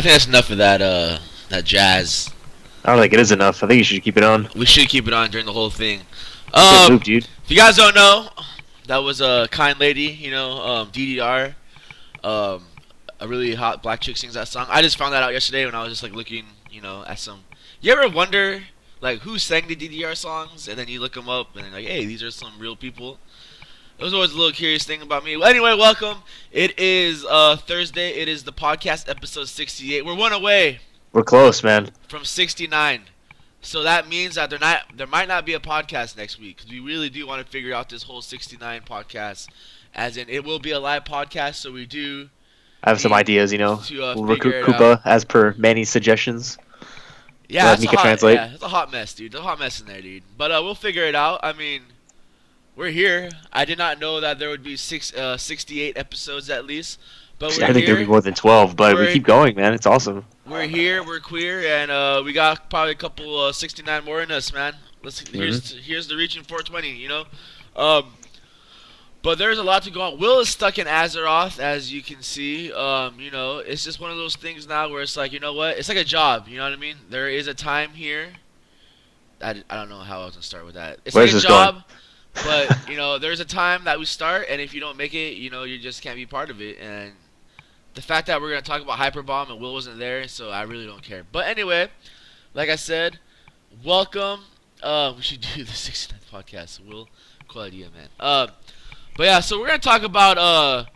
think that's enough of that jazz. I don't think it is enough. I think you should keep it on. We should keep it on during the whole thing. Good move, dude. If you guys don't know, that was a kind lady, DDR. A really hot black chick sings that song. I just found that out yesterday when I was just like looking, at some. You ever wonder like who sang the DDR songs, and then you look them up and like, hey, these are some real people. It was always a little curious thing about me. Well, anyway, welcome. It is Thursday. It is the podcast episode 68. We're one away. We're close, man. From 69. So that means that there might not be a podcast next week because we really do want to figure out this whole 69 podcast. As in, it will be a live podcast, so we do. I have some ideas, We'll recruit Koopa as per Manny's suggestions. Yeah, translate. Yeah, it's a hot mess, dude. There's a hot mess in there, dude. But we'll figure it out. I mean, we're here. I did not know that there would be 68 episodes at least. But I think there'll be more than 12, but we keep going, man. It's awesome. We're here, we're queer, and we got probably a couple 69 more in us, man. Here's the reaching 420, But there's a lot to go on. Will is stuck in Azeroth, as you can see. It's just one of those things now where it's like, you know what? It's like a job, you know what I mean? There is a time here. I don't know how I was going to start with that. It's Where's like a this job, going? but, there's a time that we start, and if you don't make it, you just can't be part of it. And the fact that we're going to talk about Hyperbomb and Will wasn't there, so I really don't care. But anyway, like I said, welcome. We should do the 69th podcast. Will, cool idea, man. But yeah, so we're going to talk about,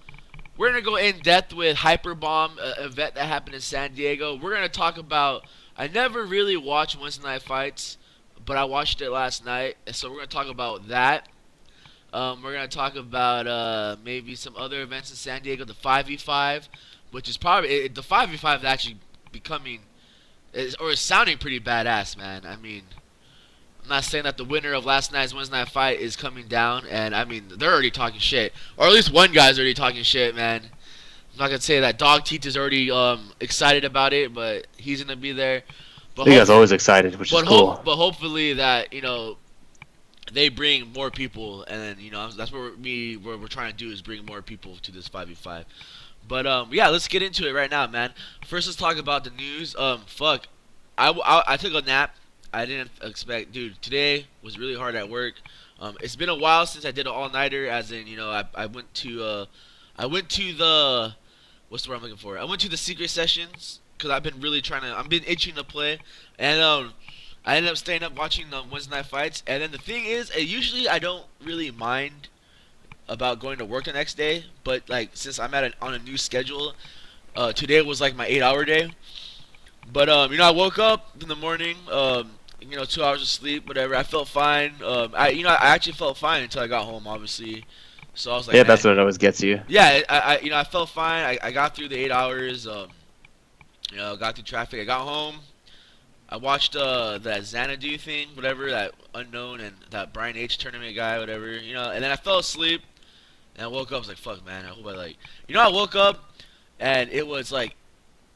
we're going to go in depth with Hyperbomb, event that happened in San Diego. We're going to talk about, I never really watched Wednesday Night Fights, but I watched it last night. And so we're going to talk about that. We're going to talk about maybe some other events in San Diego, the 5v5, which is probably, the 5v5 is actually becoming, is sounding pretty badass, man. I mean, I'm not saying that the winner of last night's Wednesday Night Fight is coming down, and I mean, they're already talking shit. Or at least one guy's already talking shit, man. I'm not going to say that Dog Teeth is already excited about it, but he's going to be there. But you guys always excited, which is cool. But hopefully that, they bring more people, and then, that's what we're trying to do is bring more people to this 5v5. But, yeah, let's get into it right now, man. First, let's talk about the news. I took a nap. I didn't expect, dude, today was really hard at work. It's been a while since I did an all-nighter, as in, I went to the, what's the word I'm looking for? I went to the secret sessions, because I've been really I've been itching to play, and, I ended up staying up watching Wednesday Night Fights, and then the thing is, usually I don't really mind about going to work the next day, but, like, since I'm on a new schedule, today was, like, my 8-hour day. But, I woke up in the morning, 2 hours of sleep, whatever. I felt fine. I actually felt fine until I got home, obviously. So I was like, yeah, that's what it always gets you. Yeah, I felt fine. I got through the 8 hours. Got through traffic. I got home. I watched that Xanadu thing, whatever, that unknown and that Brian H tournament guy, whatever. And then I fell asleep, and I woke up. I was like, fuck, man. I hope I woke up, and it was like,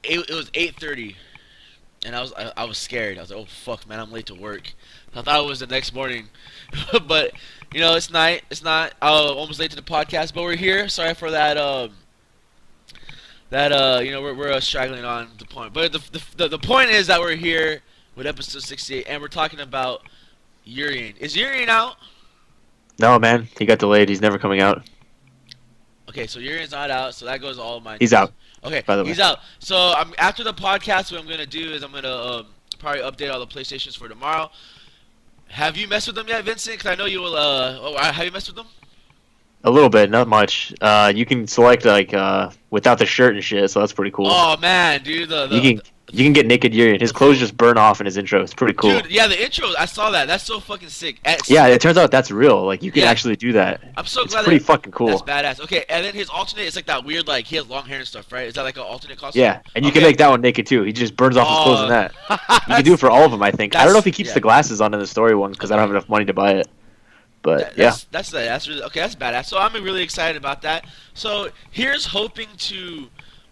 it was 8:30. And I was scared. I was like, oh, fuck, man, I'm late to work. I thought it was the next morning. But, it's night. It's not. I was almost late to the podcast, but we're here. Sorry for that, we're straggling on the point. But the point is that we're here with episode 68, and we're talking about Urian. Is Urian out? No, man. He got delayed. He's never coming out. Okay, so Urian's not out, so that goes all of mine. He's out. Okay, by the way. He's out. So after the podcast, what I'm going to do is I'm going to probably update all the PlayStations for tomorrow. Have you messed with them yet, Vincent? Because I know you will. Have you messed with them? A little bit, not much. You can select, like, without the shirt and shit, so that's pretty cool. Oh, man, dude. You can get naked Urian. His clothes just burn off in his intro. It's pretty cool. Dude, yeah, the intro, I saw that. That's so fucking sick. Yeah, it turns out that's real. Like, you can actually do that. I'm so glad. It's pretty fucking cool. That's badass. Okay, and then his alternate is like that weird, like, he has long hair and stuff, right? Is that like an alternate costume? Yeah, and you can make that one naked too. He just burns off his clothes in that. You can do it for all of them, I think. I don't know if he keeps the glasses on in the story one because I don't have enough money to buy it. But that's really okay. That's badass. So I'm really excited about that. So here's hoping to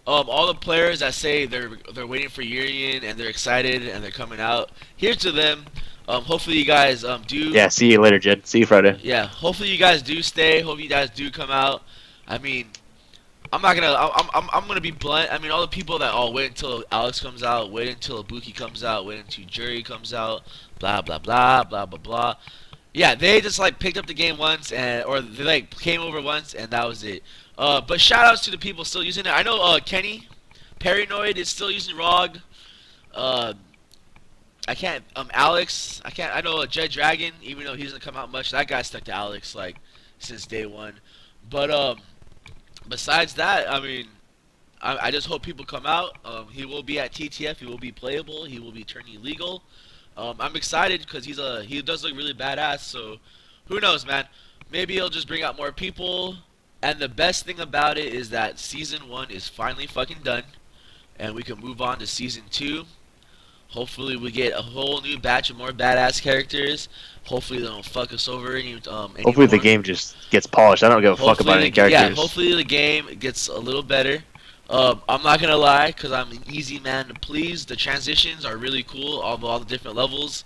all the players that say they're waiting for Urian and they're excited and they're coming out. Here's to them. Hopefully you guys do. Yeah. See you later, Jed. See you Friday. Yeah. Hopefully you guys do stay. Hope you guys do come out. I mean, I'm not gonna. I'm gonna be blunt. I mean, all the people that wait until Alex comes out, wait until Ibuki comes out, wait until Jury comes out, blah blah blah blah blah blah. Yeah, they just like picked up the game once, and or they like came over once, and that was it. But shout outs to the people still using it. I know Kenny Paranoid is still using ROG. Uh, I can't. Alex. I can't. I know Jed Dragon, even though he doesn't come out much. That guy stuck to Alex like since day one. But besides that, I mean, I just hope people come out. He will be at TTF. He will be playable. He will be turning legal. I'm excited because he does look really badass. So who knows, man? Maybe he'll just bring out more people. And the best thing about it is that season one is finally fucking done, and we can move on to season two. Hopefully, we get a whole new batch of more badass characters. Hopefully, they don't fuck us over Hopefully the anymore. game just gets polished. I don't give a fuck about Hopefully, any yeah, characters. hopefully the game gets a little better. I'm not gonna lie, because I'm an easy man to please. The transitions are really cool, all the different levels.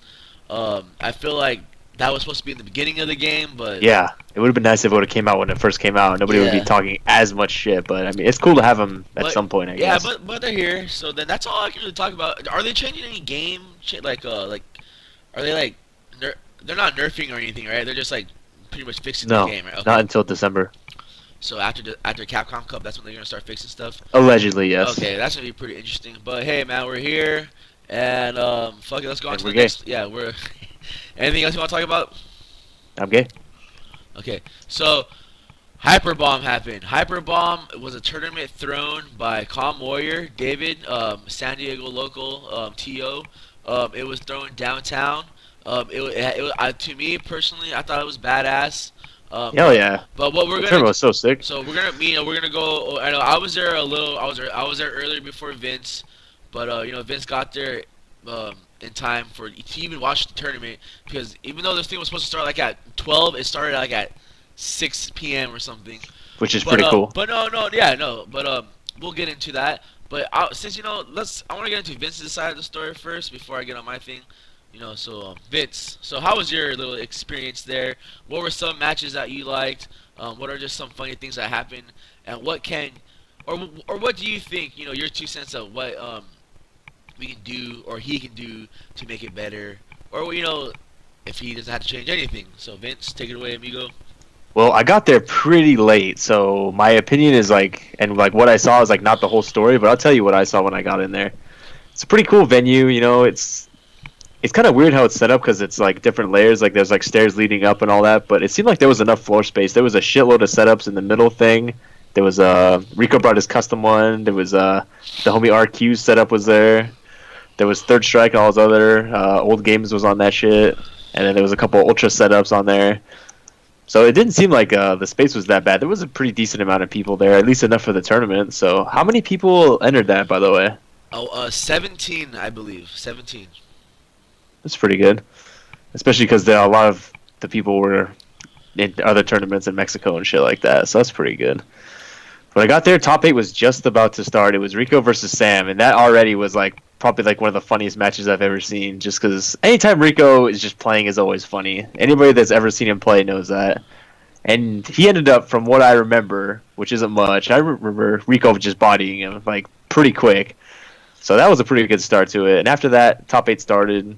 I feel like that was supposed to be in the beginning of the game, but Yeah, it would have been nice if it would have came out when it first came out. Nobody would be yeah, talking as much shit. But I mean, it's cool to have them at but some point, I yeah, guess. but they're here, so then that's all I can really talk about. Are they changing any game shit? Like, are they like, they're not nerfing or anything, right? They're just like pretty much fixing the No, game, right? not Okay. until December. So after Capcom Cup, that's when they're gonna start fixing stuff. Allegedly, yes. Okay, that's gonna be pretty interesting. But hey, man, we're here, and fuck it, let's go on And to we're the gay. next. Yeah, we're. Anything else you want to talk about? I'm gay. Okay, so Hyperbomb happened. Hyperbomb was a tournament thrown by Calm Warrior, David, San Diego local, TO. It was thrown downtown. To me personally, I thought it was badass. Hell yeah. But what The we're gonna tournament was so sick. So we're gonna go. I know I was there a little. I was there earlier before Vince, but Vince got there in time to even watch the tournament because even though this thing was supposed to start like at 12, it started like at 6 p.m. or something. Which is pretty cool. But no, yeah, no, but we'll get into that. But since I want to get into Vince's side of the story first before I get on my thing. Vince. So how was your little experience there? What were some matches that you liked? What are just some funny things that happened? And or what do you think? Your 2 cents of what we can do or he can do to make it better, or if he doesn't have to change anything. So Vince, take it away, amigo. Well, I got there pretty late, so my opinion is like what I saw is like not the whole story, but I'll tell you what I saw when I got in there. It's a pretty cool venue, it's kind of weird how it's set up because it's like different layers, like there's like stairs leading up and all that, but it seemed like there was enough floor space. There was a shitload of setups in the middle thing. There was Rico brought his custom one. There was the homie RQ setup was there. There was Third Strike and all his other old games was on that shit, and then there was a couple ultra setups on there. So it didn't seem like the space was that bad. There was a pretty decent amount of people there, at least enough for the tournament. So how many people entered that, by the way? Oh, 17, I believe. 17. That's pretty good, especially because a lot of the people were in other tournaments in Mexico and shit like that. So that's pretty good. When I got there, top 8 was just about to start. It was Rico versus Sam, and that already was like probably like one of the funniest matches I've ever seen. Just because anytime Rico is just playing is always funny. Anybody that's ever seen him play knows that. And he ended up, from what I remember, which isn't much, I remember Rico just bodying him like pretty quick. So that was a pretty good start to it. And after that, top 8 started,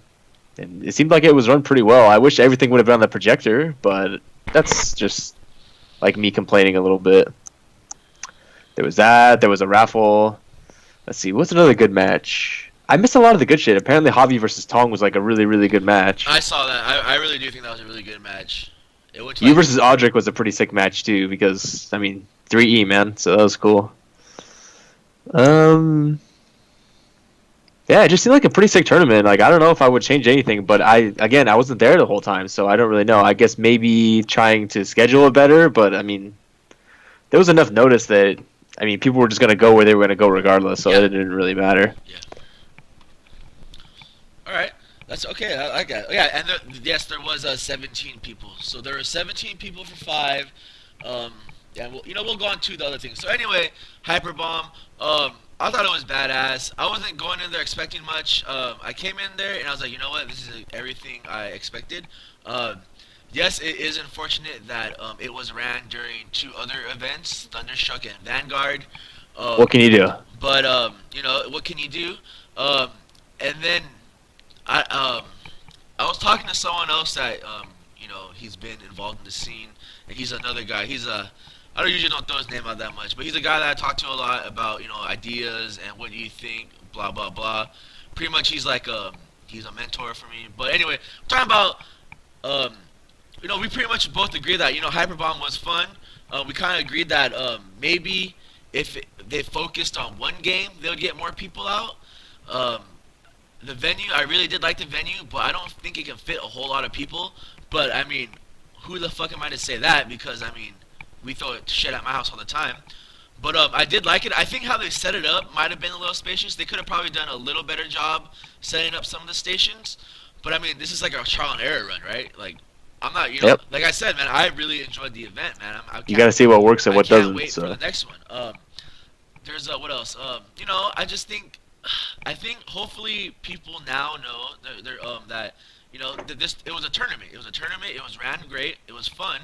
and it seemed like it was run pretty well. I wish everything would have been on the projector, but that's just like me complaining a little bit. There was that. There was a raffle. Let's see. What's another good match? I missed a lot of the good shit. Apparently, Javi versus Tong was like a really, really good match. I saw that. I really do think that was a really good match. It went to You like versus Audric was a pretty sick match too, because I mean 3E man, so that was cool. Um, yeah, it just seemed like a pretty sick tournament. Like I don't know if I would change anything, but I wasn't there the whole time, so I don't really know. I guess maybe trying to schedule it better, but I mean there was enough notice that people were just gonna go where they were gonna go regardless, so yeah, it didn't really matter. yeah. All right, that's okay. I got it. Yeah, and yes, there was 17 people. So there were 17 people for 5. Um, yeah, we'll go on to the other things. So anyway, Hyperbomb. I thought it was badass. I wasn't going in there expecting much. I came in there and I was like, you know what, this is everything I expected. Yes, it is unfortunate that it was ran during two other events, Thunderstruck and Vanguard. Um, What can you do? but you know, what can you do? Um, and then I I was talking to someone else that you know, he's been involved in the scene, and he's another guy. He's a I don't usually don't throw his name out that much, but he's a guy that I talk to a lot about, you know, ideas and what do you think, blah blah blah. Pretty much, he's a mentor for me. But anyway, I'm talking about um, you know, we pretty much both agree that, you know, Hyperbomb was fun. We kind of agreed that maybe if they focused on one game, they'll get more people out. Um, the venue, I really did like the venue, but I don't think it can fit a whole lot of people. But I mean, who the fuck am I to say that? Because I mean, we throw shit at my house all the time. But I did like it. I think how they set it up might have been a little spacious. They could have probably done a little better job setting up some of the stations. But I mean, this is like a trial and error run, right? Like, I'm not, you know, Yep. like I said, man, I really enjoyed the event, man. You got to see what works and I what can't doesn't. wait for the So next one. There's what else? You know, I think hopefully people now know that you know that this it was a tournament. It was a tournament. It was ran great. It was fun.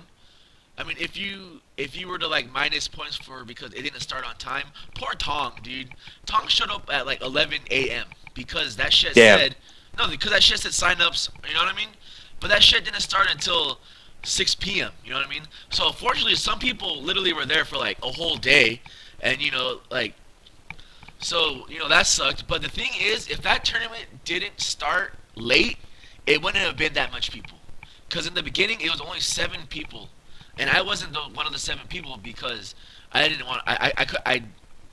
I mean, if you were to like minus points for because it didn't start on time, poor Tong, dude. Tong showed up at like 11 a.m. because that shit damn. said no, because that shit said signups. You know what I mean? But that shit didn't start until 6 p.m. You know what I mean? So unfortunately, some people literally were there for like a whole day, and you know, like so, you know, that sucked. But the thing is, if that tournament didn't start late, it wouldn't have been that much people. Because in the beginning, it was only 7 people. And I wasn't one of the 7 people because I didn't want, I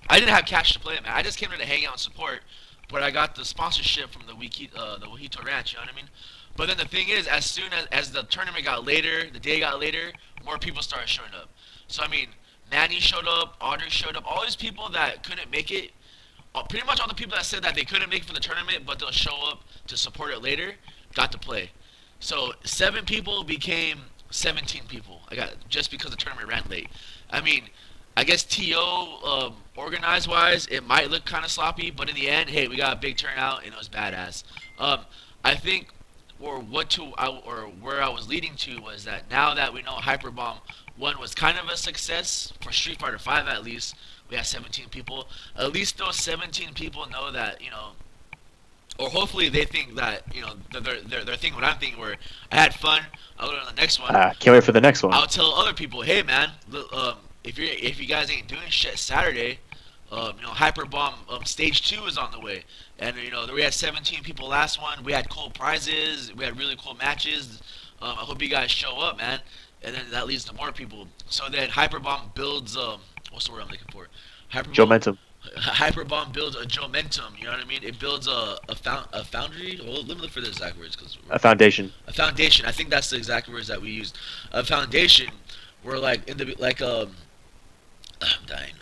didn't have cash to play, man. I just came there to hang out and support. But I got the sponsorship from the Wahito Ranch, you know what I mean? But then the thing is, as soon as the tournament got later, the day got later, more people started showing up. So, I mean, Manny showed up, Audrey showed up, all these people that couldn't make it pretty much all the people that said that they couldn't make it for the tournament, but they'll show up to support it later, got to play. So 7 people became 17 people. I got just because the tournament ran late. I mean, I guess TO organized wise, it might look kind of sloppy, but in the end, hey, we got a big turnout and it was badass. Um, I think or where I was leading to was that now that we know Hyperbomb one was kind of a success for Street Fighter 5 at least. We had 17 people. At least those 17 people know that, you know, or hopefully they think that, you know, they're thinking what I'm thinking. Where I had fun. I'll go to the next one. Can't wait for the next one. I'll tell other people, hey man, if you guys ain't doing shit Saturday, you know, Hyperbomb stage 2 is on the way, and you know we had 17 people last one. We had cool prizes. We had really cool matches. I hope you guys show up, man. And then that leads to more people. So then Hyperbomb builds what's the word I'm looking for? Joe Hyperbomb Mentum. Hyperbomb builds a momentum. You know what I mean? It builds a foundry. Well, let me look for the exact words because A foundation. a foundation. I think that's the exact words that we used. A foundation where like in the like I'm dying.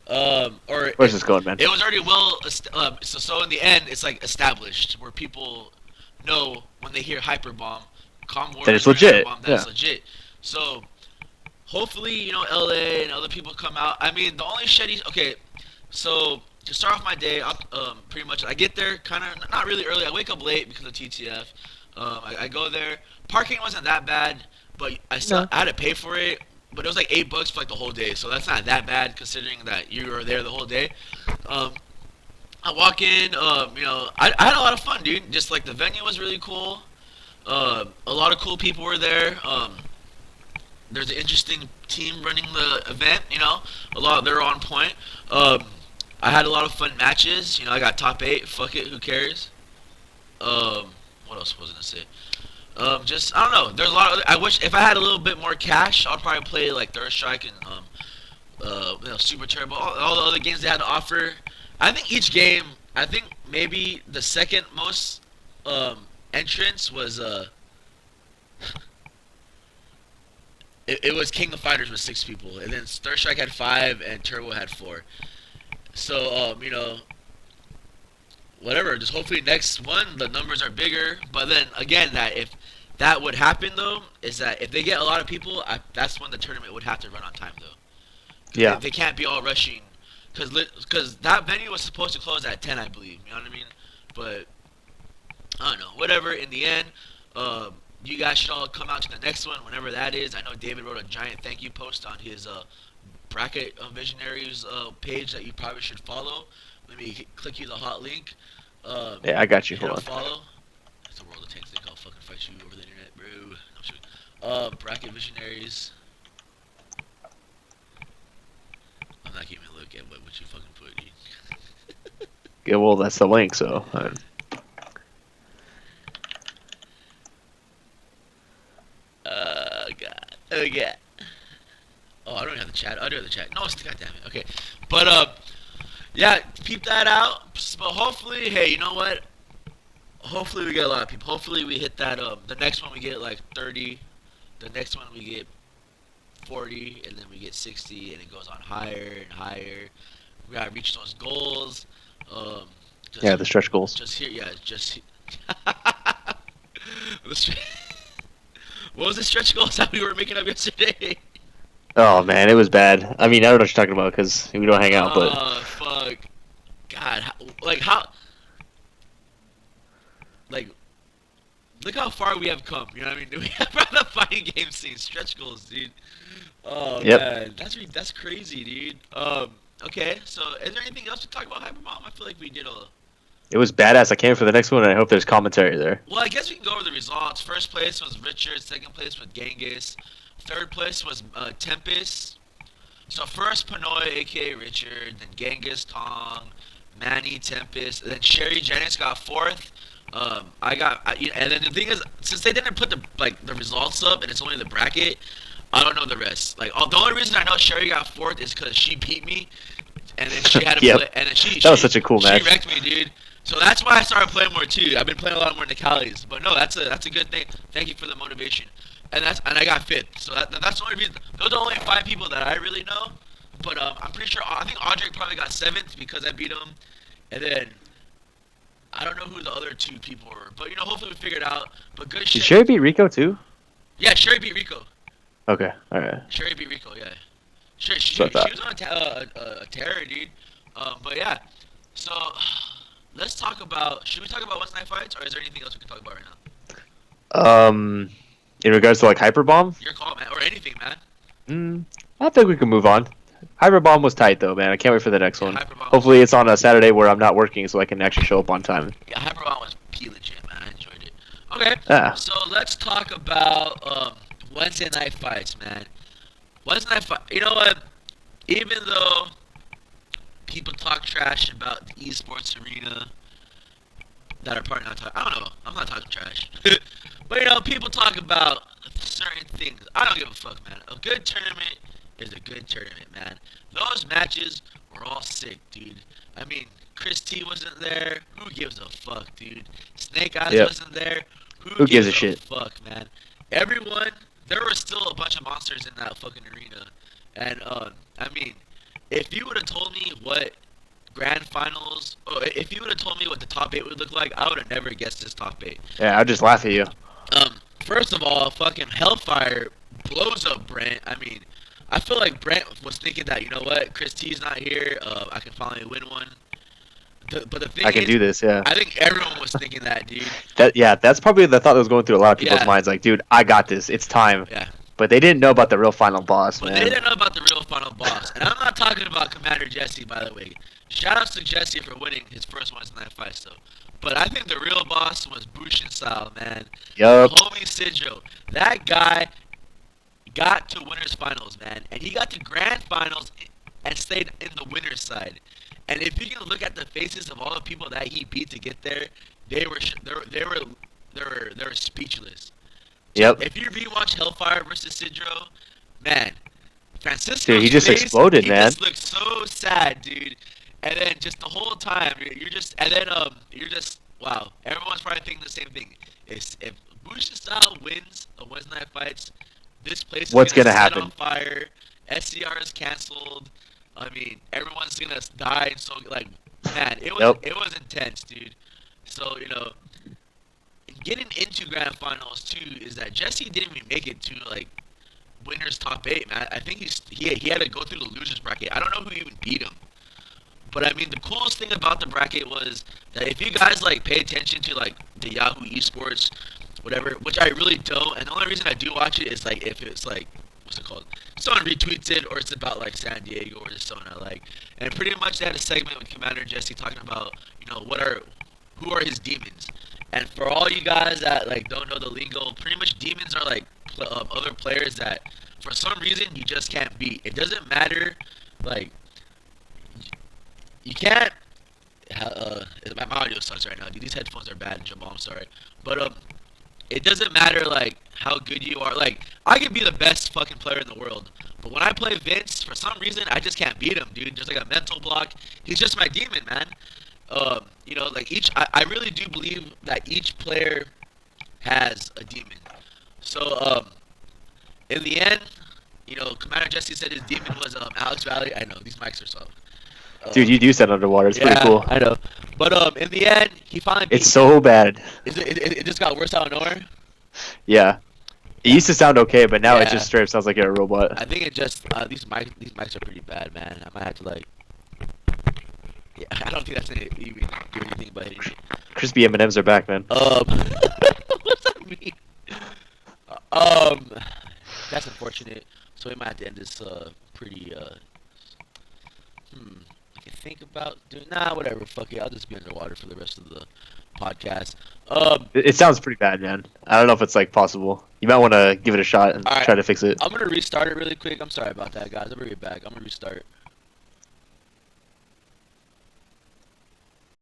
Or Where's this going, man? it was already so in the end it's like established where people know when they hear Hyperbomb, Calm Then Warriors it's or legit. Hyperbomb, that Yeah. it's legit. So hopefully, you know, LA and other people come out. I mean, the only shitty. Okay, so to start off my day, pretty much I get there kind of not really early. I wake up late because of TTF. I go there. Parking wasn't that bad, but No. I had to pay for it. But it was like $8 for like the whole day, so that's not that bad considering that you were there the whole day. Um, I walk in, you know, I had a lot of fun, dude. Just like the venue was really cool. A lot of cool people were there. There's an interesting team running the event. You know, they're on point. I had a lot of fun matches. You know, I got top 8. Fuck it, who cares? What else was I gonna say? Just I don't know. There's a lot of. I wish if I had a little bit more cash, I'd probably play like Third Strike and you know, Super Turbo, all the other games they had to offer. I think each game. I think maybe the second most entrance was it was King of Fighters with 6 people, and then Third Strike had 5, and Turbo had 4. So you know, whatever. Just hopefully next one the numbers are bigger. But then again, that if that would happen though, is that if they get a lot of people, that's when the tournament would have to run on time though. Because Yeah. they can't be all rushing. Because that venue was supposed to close at 10, I believe. You know what I mean? But I don't know. Whatever. In the end, Um, you guys should all come out to the next one whenever that is. I know David wrote a giant thank you post on his bracket visionaries page that you probably should follow. Let me click you the hot link. Yeah, I got you. Hit Hold a on. follow. It's a world of tanks. Think I'll fucking fight you over the internet, bro. I'm sure. Bracket visionaries. I'm not even look at what you fucking put. Yeah, well, that's the link. So God. Oh god. Oh, I don't even have the chat. I do have the chat. No, it's god damn it. Okay, but yeah, peep that out. But hopefully, hey, you know what? Hopefully we get a lot of people. Hopefully we hit that. The next one we get like 30. The next one we get 40, and then we get 60, and it goes on higher and higher. We gotta reach those goals. Um, yeah, just, the stretch goals. just here, yeah, just. What was the stretch goals that we were making up yesterday? Oh man, it was bad. I mean, I don't know what you're talking about because we don't hang out, but Fuck. God, like how, like, look how far we have come. You know what I mean? We have from the fighting game scene, stretch goals, dude. Oh yep, man, that's crazy, dude. Okay, so is there anything else to talk about Hyperbomb? I feel like we did a. it was badass. I can't wait for the next one, and I hope there's commentary there. Well, I guess we can go over the results. First place was Richard. Second place was Genghis. Third place was Tempest. So first Panoy, aka Richard, then Genghis, Tong, Manny, Tempest, and then Sherry Jennings got fourth. And then the thing is, since they didn't put the results up, and it's only the bracket, I don't know the rest. The only reason I know Sherry got fourth is because she beat me, and then she had to Yep, play, and then that was such a cool she match. wrecked me, dude. So that's why I started playing more too. I've been playing a lot more Nicalis, but no, that's a good thing. Thank you for the motivation. And I got fifth, so that's the only reason. Those are the only five people that I really know. But I'm pretty sure I think Audrey probably got seventh because I beat him, and then I don't know who the other two people were. But hopefully we figured it out. But good Did shit. Sherry beat Rico too? Yeah, Sherry beat Rico. Okay, all right. Sherry beat Rico. Yeah. She So I thought. was on a terror, dude. But yeah. So let's talk about. Should we talk about Wednesday night fights, or is there anything else we can talk about right now? In regards to like Hyperbomb, Your call, man, or anything, man. I think we can move on. Hyperbomb was tight though, man. I can't wait for the next Yeah, one. Hyperbomb was. Hopefully, it's on a Saturday where I'm not working, so I can actually show up on time. Yeah, Hyperbomb was P legit, man. I enjoyed it. Okay, Ah, so let's talk about Wednesday night fights, man. Wednesday night fight. You know what? Even though people talk trash about the esports arena that are part not talking, I don't know. I'm not talking trash, but people talk about certain things. I don't give a fuck, man. A good tournament is a good tournament, man. Those matches were all sick, dude. I mean, Chris T wasn't there. Who gives a fuck, dude? Snake Eyes yep. wasn't there. Who gives a shit? Fuck, man. Everyone, there were still a bunch of monsters in that fucking arena, and I mean, if you would have told me what grand finals, or if you would have told me what the top eight would look like, I would have never guessed this top eight. Yeah, I'll just laugh at you. First of all, fucking Hellfire blows up Brent. I mean, I feel like Brent was thinking that, you know what, Chris T's not here, I can finally win one. But the thing I can do this. Yeah. I think everyone was thinking that, dude. That's probably the thought that was going through a lot of people's Yeah. minds. Like, dude, I got this. It's time. Yeah. But they didn't know about the real final boss, But man. they didn't know about the real final boss. And I'm not talking about Commander Jesse, by the way. Shout out to Jesse for winning his first Wednesday night fight, though. But I think the real boss was Bushin style, man. Yup. Homie Sidro. That guy got to winners finals, man. And he got to grand finals and stayed in the winner's side. And if you can look at the faces of all the people that he beat to get there, they were speechless. Yep. If you rewatch Hellfire versus Sidro, man, Francisco, Dude, he just exploded, he man. just looked so sad, dude. And then just the whole time, you're just wow. Everyone's probably thinking the same thing. If Bush style wins a Wednesday night fights, this place What's is gonna gonna set happen? on fire. SCR is canceled. I mean, everyone's gonna die. So like, man, Yep. it was intense, dude. So getting into grand finals too is that Jesse didn't even make it to like winners top eight, man. I think he had to go through the losers bracket. I don't know who even beat him. But I mean, the coolest thing about the bracket was that if you guys like pay attention to like the Yahoo Esports whatever, which I really don't. And the only reason I do watch it is like if it's like what's it called? Someone retweets it, or it's about like San Diego or just someone I like. And pretty much they had a segment with Commander Jesse talking about who are his demons. And for all you guys that like don't know the lingo, pretty much demons are like other players that for some reason you just can't beat. It doesn't matter, like you can't. My audio sucks right now, dude. These headphones are bad, Jamal. I'm sorry, but it doesn't matter like how good you are. Like I can be the best fucking player in the world, but when I play Vince, for some reason I just can't beat him, dude. There's like a mental block. He's just my demon, man. Like I really do believe that each player has a demon. So in the end, Commander Jesse said his demon was Alex Valley. I know these mics are soft. Dude, you do sound underwater. It's pretty Yeah, cool. I know. But in the end, he finally beat It's so bad. it just got worse out of nowhere. Yeah. It used to sound okay, but now it Yeah. just straight up sounds like you're a robot. I think it just these mics are pretty bad, man. I might have to like. Yeah, I don't think that's gonna even do anything but hitting me. Crispy M&Ms are back, man. What's that mean? Um, that's unfortunate. So we might have to end this pretty I can think about doing whatever. Fuck it. I'll just be underwater for the rest of the podcast. It sounds pretty bad, man. I don't know if it's like possible. You might want to give it a shot and All right. try to fix it. I'm gonna restart it really quick. I'm sorry about that, guys. I'll bring it back. I'm gonna restart.